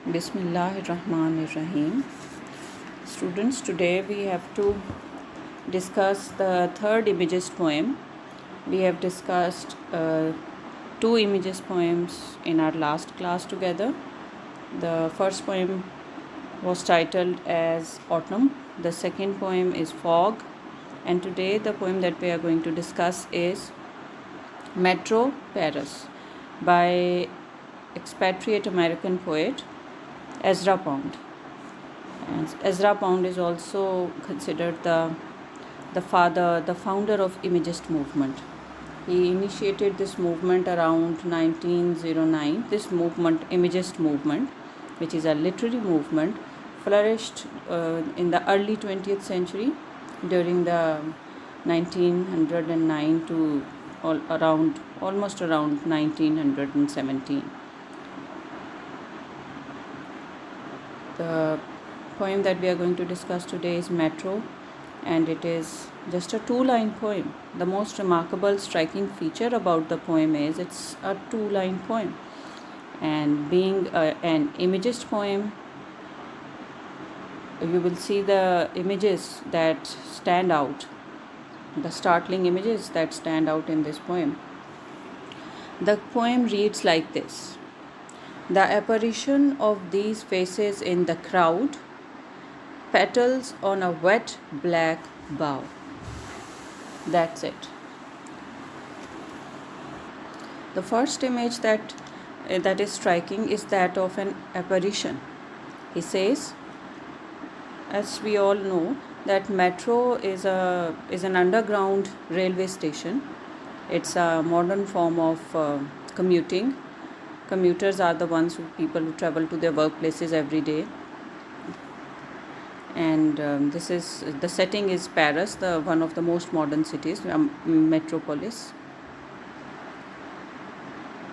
Bismillahirrahmanirrahim. Students, today we have to discuss the third Images poem. We have discussed two Images poems in our last class together. The first poem was titled as Autumn. The second poem is Fog. And today the poem that we are going to discuss is Metro Paris by expatriate American poet Ezra Pound. And Ezra Pound is also considered the founder of Imagist movement. He initiated this movement around 1909. This movement, Imagist movement, which is a literary movement, flourished in the early 20th century during the 1909 to almost around 1917. The poem that we are going to discuss today is Metro, and it is just a two-line poem. The most remarkable, striking feature about the poem is it's a two-line poem, and being an Imagist poem, you will see the images that stand out, the startling images that stand out in this poem. The poem reads like this: the apparition of these faces in the crowd, petals on a wet black bough. That's it. The first image that is striking is that of an apparition. He says, as we all know, that metro is an underground railway station. It's a modern form of commuting. Commuters are the people who travel to their workplaces every day. And this is the setting is Paris, one of the most modern cities, metropolis.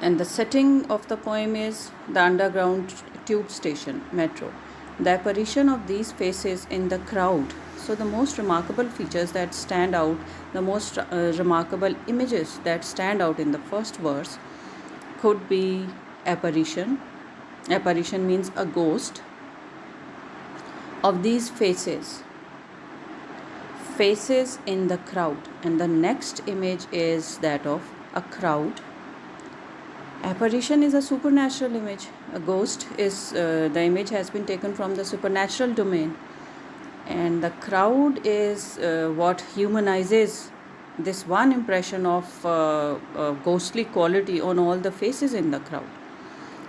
And the setting of the poem is the underground tube station, metro. The apparition of these faces in the crowd. So the most remarkable features that stand out, the most remarkable images that stand out in the first verse could be apparition. Apparition means a ghost of these faces in the crowd. And the next image is that of a crowd. Apparition is a supernatural image. A ghost is the image has been taken from the supernatural domain, and the crowd is what humanizes this one impression of ghostly quality on all the faces in the crowd.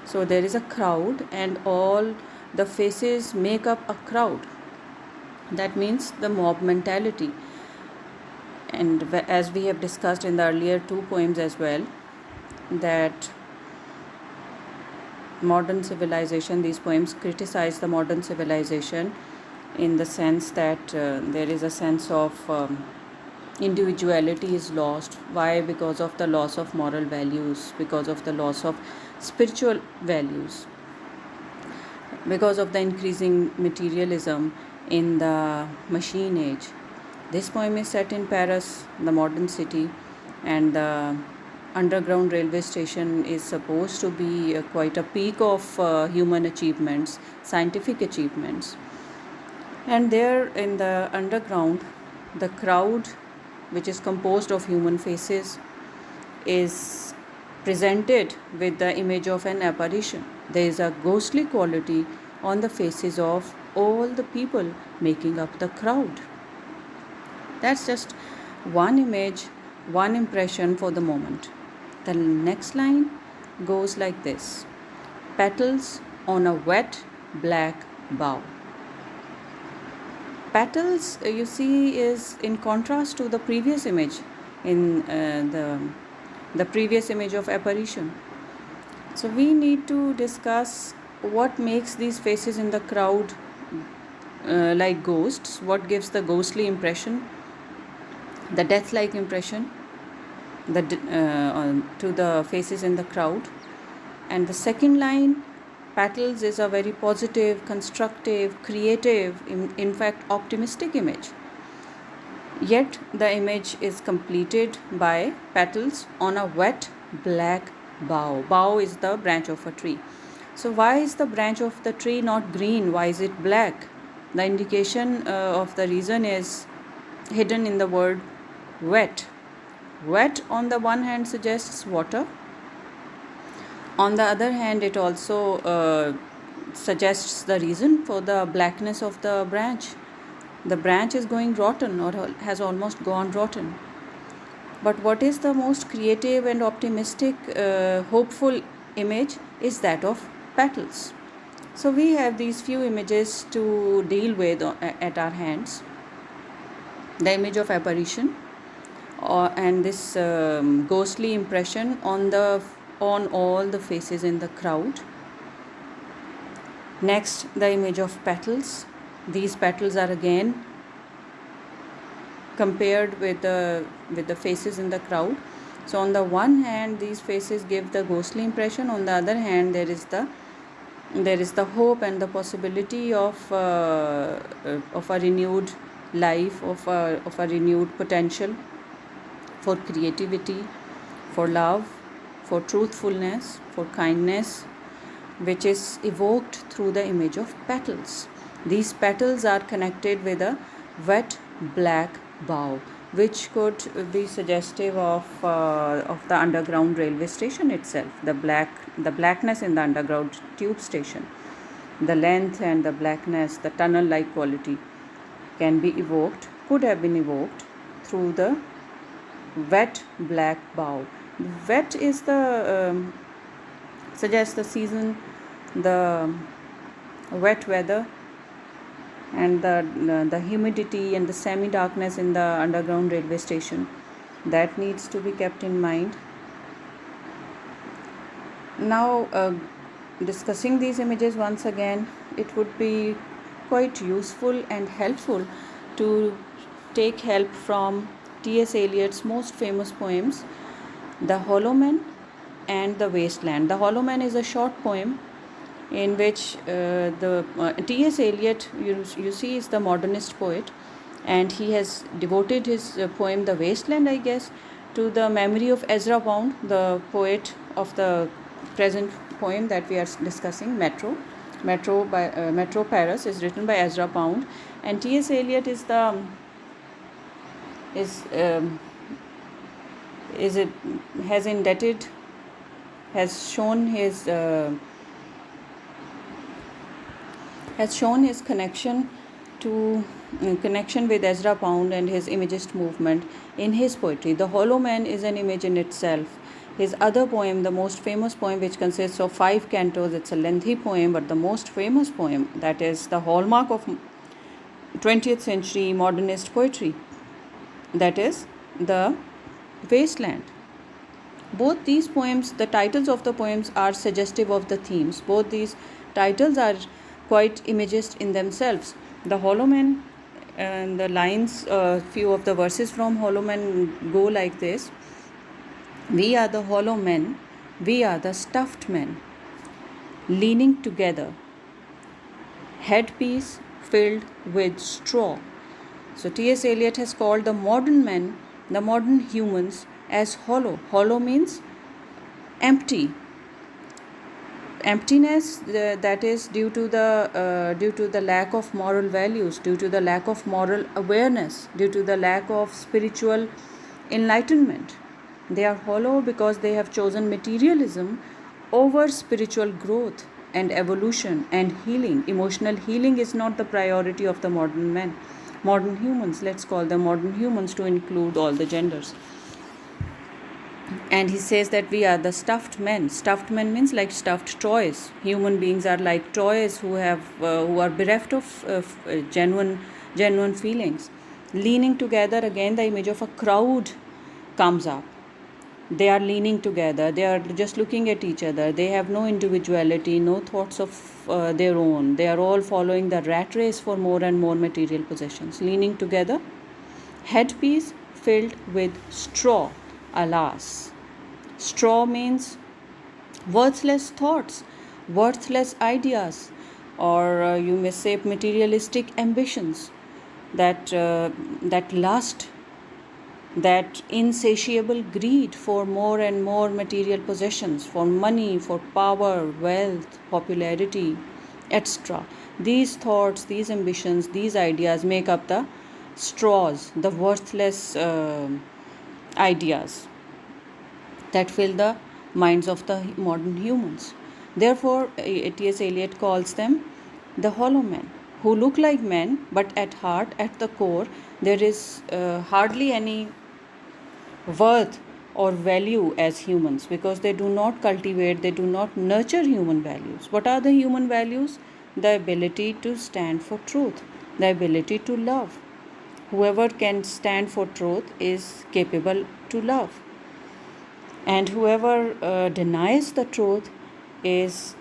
So there is a crowd, and all the faces make up a crowd. That means the mob mentality. And as we have discussed in the earlier two poems as well, that modern civilization, these poems criticize the modern civilization in the sense that there is a sense of individuality is lost. Why? Because of the loss of moral values, because of the loss of spiritual values, because of the increasing materialism in the machine age. This poem is set in Paris, the modern city, and the underground railway station is supposed to be quite a peak of human achievements, scientific achievements. And there in the underground, the crowd, which is composed of human faces, is presented with the image of an apparition. There is a ghostly quality on the faces of all the people making up the crowd. That's just one image, one impression for the moment. The next line goes like this: petals on a wet black bough. Petals, you see, is in contrast to the previous image, in the previous image of apparition. So we need to discuss what makes these faces in the crowd like ghosts, what gives the ghostly impression, the death-like impression to the faces in the crowd. And the second line, petals, is a very positive, constructive, creative, in fact optimistic image. Yet the image is completed by petals on a wet black bough. Bough is the branch of a tree. So why is the branch of the tree not green? Why is it black? The indication of the reason is hidden in the word wet. Wet on the one hand suggests water. On the other hand, it also suggests the reason for the blackness of the branch. The branch is going rotten or has almost gone rotten. But what is the most creative and optimistic, hopeful image is that of petals. So we have these few images to deal with at our hands. The image of apparition and this ghostly impression on all the faces in the crowd. Next, the image of petals. These petals are again compared with the faces in the crowd. So on the one hand, these faces give the ghostly impression. On the other hand, there is the hope and the possibility of a renewed life, of a renewed potential for creativity, for love, for truthfulness, for kindness, which is evoked through the image of petals. These petals are connected with a wet black bough, which could be suggestive of the underground railway station itself. The blackness in the underground tube station, the length and the blackness, the tunnel-like quality could have been evoked through the wet black bough. Wet is suggests the season, the wet weather, and the humidity and the semi-darkness in the underground railway station. That needs to be kept in mind. Now, discussing these images once again, it would be quite useful and helpful to take help from T.S. Eliot's most famous poems, The Hollow Man and The Wasteland. The Hollow Man is a short poem in which T.S. Eliot, you see, is the modernist poet, and he has devoted his poem The Wasteland, I guess, to the memory of Ezra Pound, the poet of the present poem that we are discussing, Metro. Metro Paris is written by Ezra Pound, and T.S. Eliot has shown his connection with Ezra Pound and his Imagist movement in his poetry. The Hollow Man is an image in itself. His other poem, the most famous poem, which consists of 5 cantos, it's a lengthy poem, but the most famous poem, that is the hallmark of 20th century modernist poetry, that is The Wasteland. Both these poems, the titles of the poems are suggestive of the themes. Both these titles are quite imagist in themselves. The Hollow Man, and the lines, few of the verses from Hollow Man go like this: we are the hollow men, we are the stuffed men, leaning together, headpiece filled with straw. So T.S. Eliot has called the modern men, the modern humans, as hollow. Hollow means empty. Emptiness that is due to the lack of moral values, due to the lack of moral awareness, due to the lack of spiritual enlightenment. They are hollow because they have chosen materialism over spiritual growth and evolution and healing. Emotional healing is not the priority of the modern men. Modern humans, let's call them modern humans to include all the genders. And he says that we are the stuffed men. Stuffed men means like stuffed toys. Human beings are like toys who are bereft of genuine feelings. Leaning together, again the image of a crowd comes up. They are leaning together. They are just looking at each other. They have no individuality, no thoughts of their own. They are all following the rat race for more and more material possessions. Leaning together, headpiece filled with straw. Alas, straw means worthless thoughts, worthless ideas, or you may say materialistic ambitions that lust that insatiable greed for more and more material possessions, for money, for power, wealth, popularity, etc. These thoughts, these ambitions, these ideas make up the straws, the worthless ideas that fill the minds of the modern humans. Therefore, T.S. Eliot calls them the hollow men, who look like men, but at heart, at the core, there is hardly any worth or value as humans, because they do not cultivate, they do not nurture human values. What are the human values? The ability to stand for truth, the ability to love. Whoever can stand for truth is capable to love, and whoever denies the truth is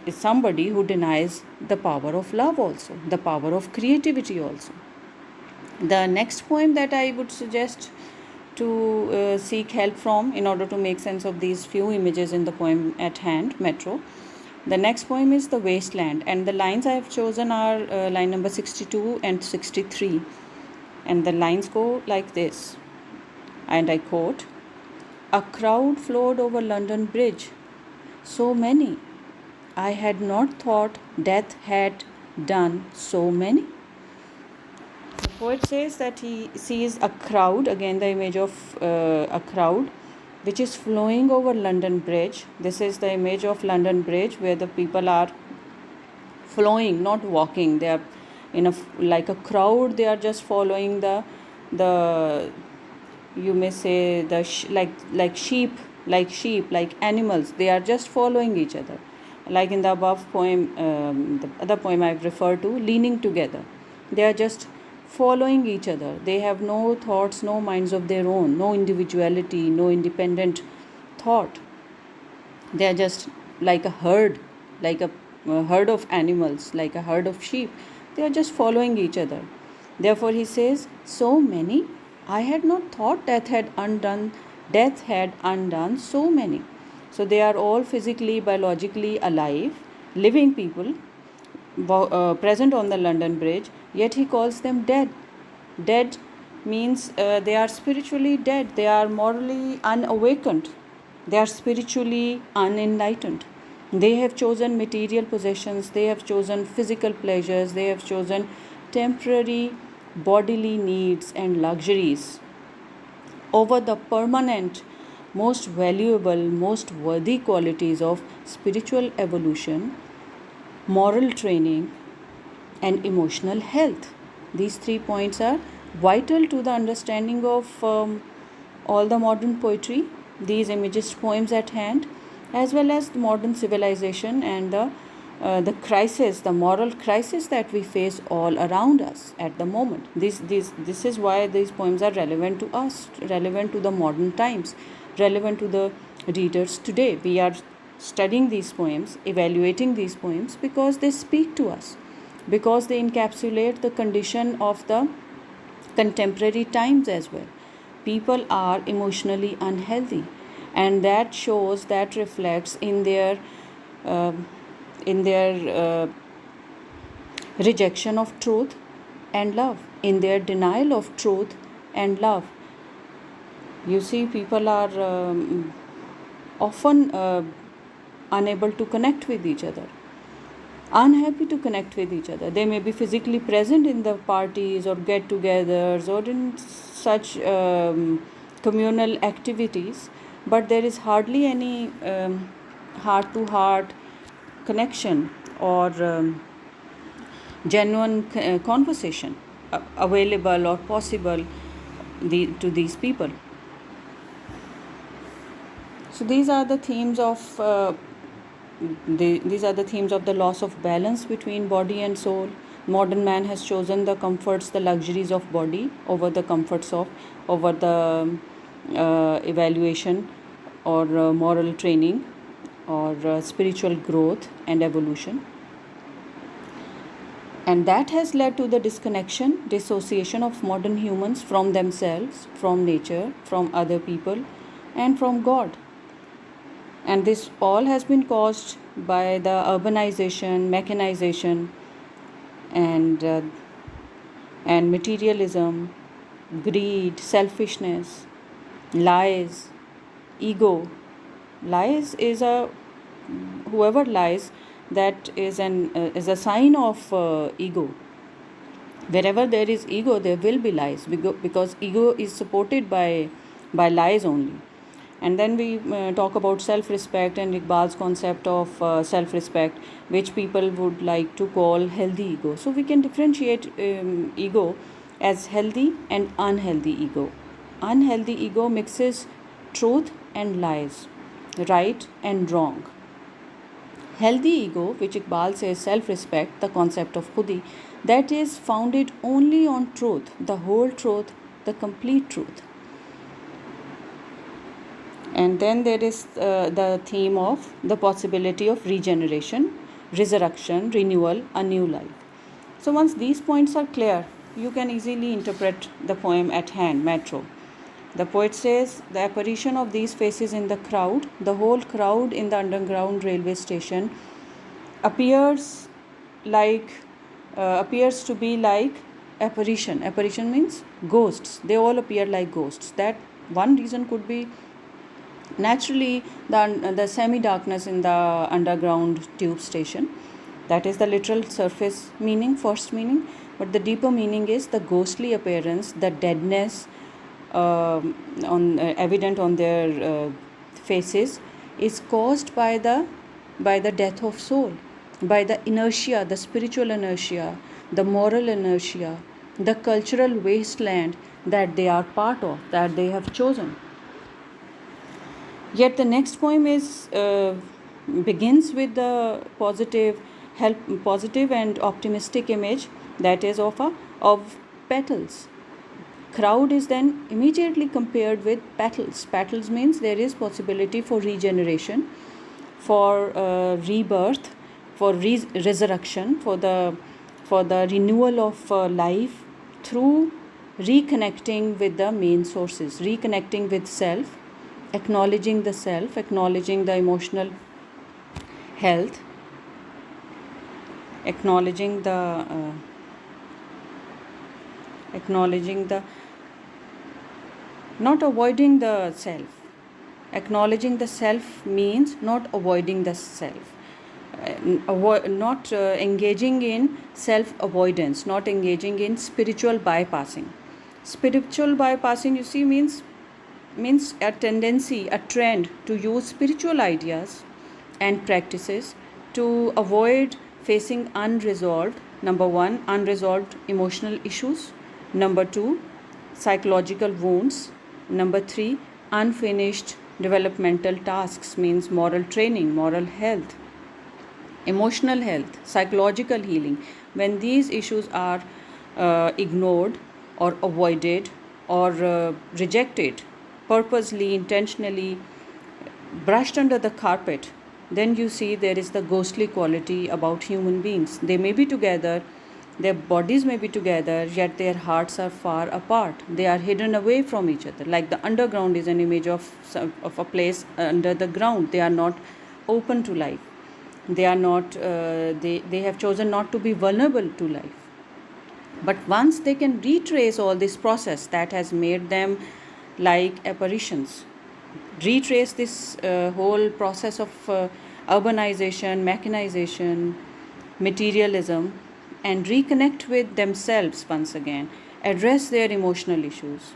somebody who denies the power of love also, the power of creativity also. The next poem that I would suggest to seek help from in order to make sense of these few images in the poem at hand, Metro. The next poem is The Wasteland, and the lines I have chosen are line number 62 and 63. And the lines go like this, and I quote, "A crowd flowed over London Bridge, so many. I had not thought death had done so many." The poet says that he sees a crowd, again the image of a crowd, which is flowing over London Bridge. This is the image of London Bridge, where the people are flowing, not walking. They are like a crowd. They are just following the you may say like sheep, like animals. They are just following each other, like in the above poem, the other poem I've referred to, Leaning Together. They are just following each other. They have no thoughts, no minds of their own, no individuality, no independent thought. They are just like a herd, like a herd of animals, like a herd of sheep. They are just following each other. Therefore he says, so many. I had not thought death had undone so many. So they are all physically, biologically alive, living people, present on the London Bridge, yet he calls them dead. Dead means they are spiritually dead, they are morally unawakened, they are spiritually unenlightened. They have chosen material possessions, they have chosen physical pleasures, they have chosen temporary bodily needs and luxuries over the permanent, most valuable, most worthy qualities of spiritual evolution, moral training, and emotional health. These 3 points are vital to the understanding of all the modern poetry, these imagist poems at hand, as well as the modern civilization and the crisis, the moral crisis that we face all around us at the moment. This is why these poems are relevant to us, relevant to the modern times, relevant to the readers today. We are studying these poems, evaluating these poems, because they speak to us, because they encapsulate the condition of the contemporary times as well. People are emotionally unhealthy, and that shows, that reflects in their uh, rejection of truth and love, in their denial of truth and love. You see, people are often unable to connect with each other, unhappy to connect with each other. They may be physically present in the parties or get-togethers or in such communal activities, but there is hardly any heart-to-heart connection or genuine conversation available or possible to these people. So these are the themes of these are the themes of the loss of balance between body and soul. Modern man has chosen the comforts, the luxuries of body over the comforts of, over the evaluation or moral training or spiritual growth and evolution. And that has led to the disconnection, dissociation of modern humans from themselves, from nature, from other people, and from God. And this all has been caused by the urbanization, mechanization, and materialism, greed, selfishness, lies, ego. Lies is a whoever lies, that is a sign of ego. Wherever there is ego, there will be lies, because ego is supported by lies only. And then we talk about self respect and Iqbal's concept of self respect, which people would like to call healthy ego. So we can differentiate ego as healthy and unhealthy ego. Unhealthy ego mixes truth and lies, right and wrong. Healthy ego, which Iqbal says self respect, the concept of khudi, that is founded only on truth, the whole truth, the complete truth. And then there is the theme of the possibility of regeneration, resurrection, renewal, a new life. So once these points are clear, you can easily interpret the poem at hand, Metro. The poet says the apparition of these faces in the crowd, the whole crowd in the underground railway station, appears to be like apparition. Apparition means ghosts. They all appear like ghosts. That one reason could be naturally the semi-darkness in the underground tube station. That is the literal surface meaning, first meaning. But the deeper meaning is the ghostly appearance, the deadness evident on their faces is caused by the death of soul, by the inertia, the spiritual inertia, the moral inertia, the cultural wasteland that they are part of, that they have chosen. Yet the next poem begins with the positive and optimistic image, that is of petals. Crowd is then immediately compared with petals. Petals means there is possibility for regeneration, for rebirth, for resurrection, for the renewal of life through reconnecting with the main sources, reconnecting with self, acknowledging the self, acknowledging the emotional health, acknowledging the not avoiding the self. Acknowledging the self means not avoiding the self, not engaging in self avoidance, not engaging in spiritual bypassing. Spiritual bypassing, you see, means a tendency, a trend to use spiritual ideas and practices to avoid facing unresolved, number one, unresolved emotional issues, number two, psychological wounds, number three, unfinished developmental tasks, means moral training, moral health, emotional health, psychological healing. When these issues are ignored or avoided or rejected, purposely, intentionally, brushed under the carpet, then you see there is the ghostly quality about human beings. They may be together, their bodies may be together, yet their hearts are far apart. They are hidden away from each other. Like the underground is an image of a place under the ground. They are not open to life. They are not. They have chosen not to be vulnerable to life. But once they can retrace all this process that has made them like apparitions, retrace this whole process of urbanization, mechanization, materialism, and reconnect with themselves once again, address their emotional issues,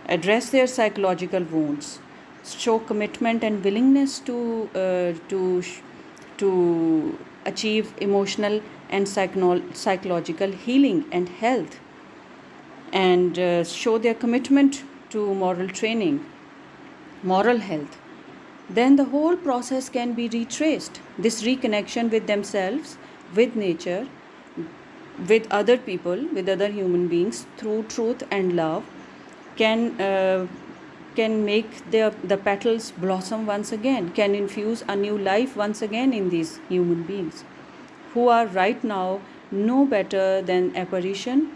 address their psychological wounds, show commitment and willingness to achieve emotional and psychological healing and health, and show their commitment to moral training, moral health, then the whole process can be retraced. This reconnection with themselves, with nature, with other people, with other human beings, through truth and love, can make the petals blossom once again, can infuse a new life once again in these human beings, who are right now no better than apparition,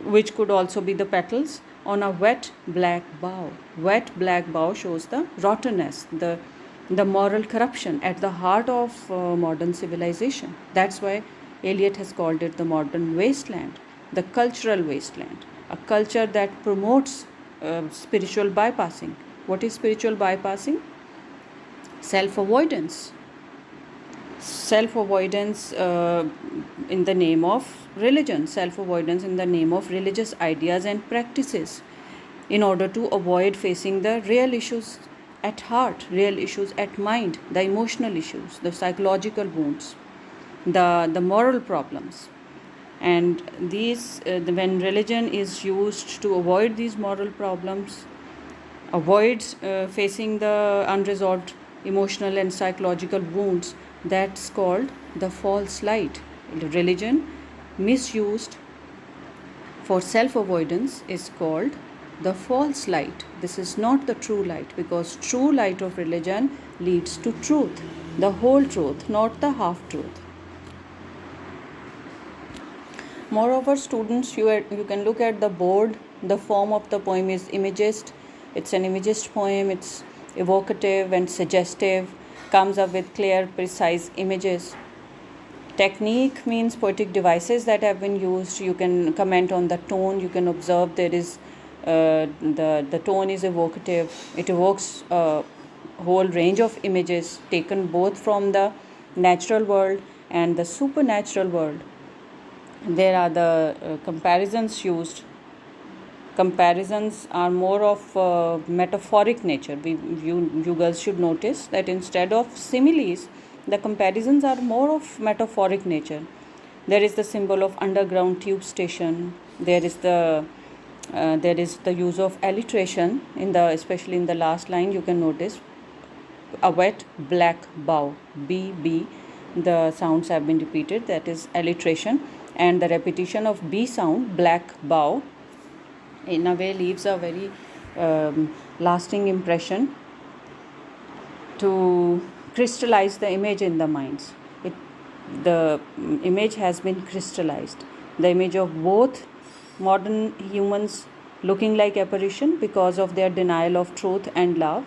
which could also be the petals on a wet black bough. Wet black bough shows the rottenness, the moral corruption at the heart of modern civilization. That's why Eliot has called it the modern wasteland, the cultural wasteland, a culture that promotes spiritual bypassing. What is spiritual bypassing? Self avoidance. Self avoidance in the name of religion, self avoidance in the name of religious ideas and practices, in order to avoid facing the real issues at heart, real issues at mind, the emotional issues, the psychological wounds, the moral problems. And when religion is used to avoid these moral problems, avoids facing the unresolved emotional and psychological wounds, that's called the false light. Religion misused for self avoidance is called the false light. This is not the true light, because true light of religion leads to truth, the whole truth, not the half truth. Moreover, students, you can look at the board. The form of the poem is imagist. It's an imagist poem. It's evocative and suggestive, comes up with clear, precise images. Technique means poetic devices that have been used. You can comment on the tone. You can observe there is the tone is evocative. It evokes a whole range of images taken both from the natural world and the supernatural world. There are the comparisons used. Comparisons are more of metaphoric nature. You girls should notice that instead of similes, the comparisons are more of metaphoric nature. There is the symbol of underground tube station. There is the use of alliteration especially in the last line. You can notice a wet black bow, B. The sounds have been repeated. That is alliteration, and the repetition of B sound, black bow, in a way leaves a very lasting impression to crystallize the image in the minds. The image has been crystallized. The image of both modern humans looking like apparition because of their denial of truth and love,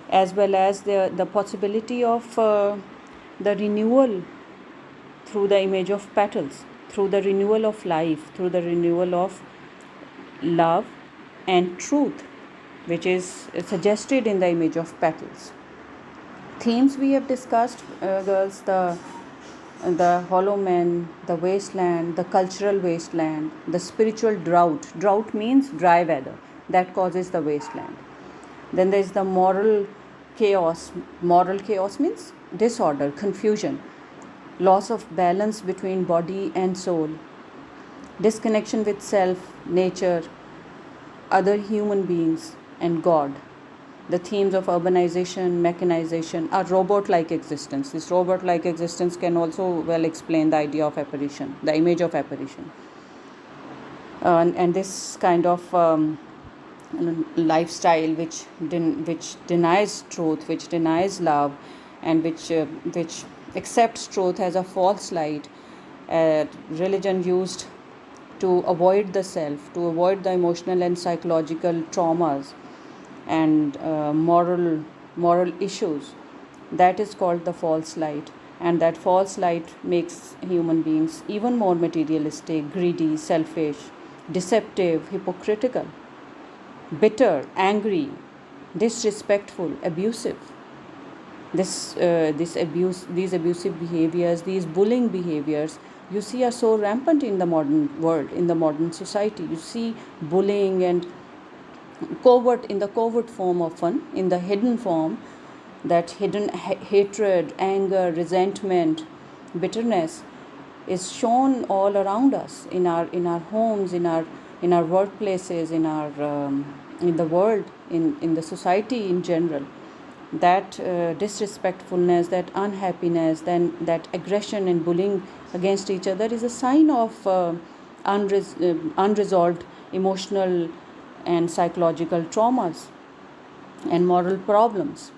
as well as the possibility of the renewal through the image of petals, through the renewal of life, through the renewal of love and truth, which is suggested in the image of petals. Themes we have discussed, girls, the hollow men, the wasteland, the cultural wasteland, the spiritual drought. Drought means dry weather that causes the wasteland. Then there is the moral chaos. Moral chaos means disorder, confusion, loss of balance between body and soul, disconnection with self, nature, other human beings, and God. The themes of urbanization, mechanization, a robot-like existence. This robot-like existence can also well explain the idea of apparition, the image of apparition. And this kind of lifestyle which denies truth, which denies love, and which accepts truth as a false light. Religion used to avoid the self, to avoid the emotional and psychological traumas and moral issues. That is called the false light, and that false light makes human beings even more materialistic, greedy, selfish, deceptive, hypocritical, bitter, angry, disrespectful, abusive. These abusive behaviors, these bullying behaviors, you see, are so rampant in the modern world, in the modern society. You see bullying and in the covert form often, in the hidden form, that hidden hatred, anger, resentment, bitterness is shown all around us, in our homes, in our workplaces, in the world, in the society in general. That disrespectfulness, that unhappiness, then that aggression and bullying against each other is a sign of unresolved emotional and psychological traumas and moral problems.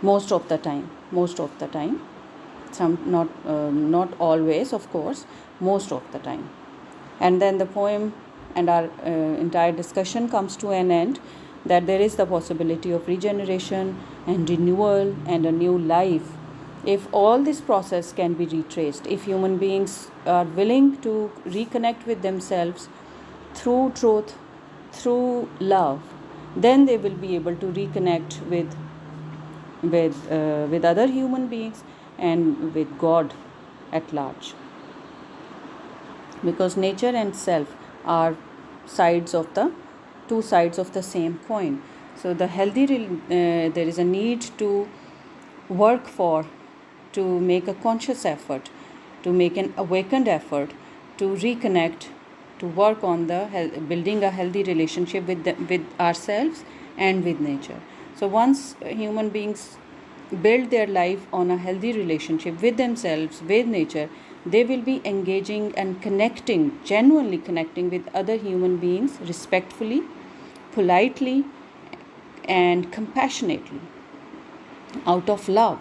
Most of the time, some not always, of course, most of the time. And then the poem and our entire discussion comes to an end, that there is the possibility of regeneration and renewal and a new life if all this process can be retraced, if human beings are willing to reconnect with themselves through truth, through love, then they will be able to reconnect with other human beings and with God at large. Because nature and self are sides of the two sides of the same coin. So the there is a need to work for, to make a conscious effort, to make an awakened effort, to reconnect, to work on building a healthy relationship with ourselves and with nature. So once human beings build their life on a healthy relationship with themselves, with nature, they will be engaging and connecting, genuinely connecting with other human beings respectfully, politely, and compassionately, out of love.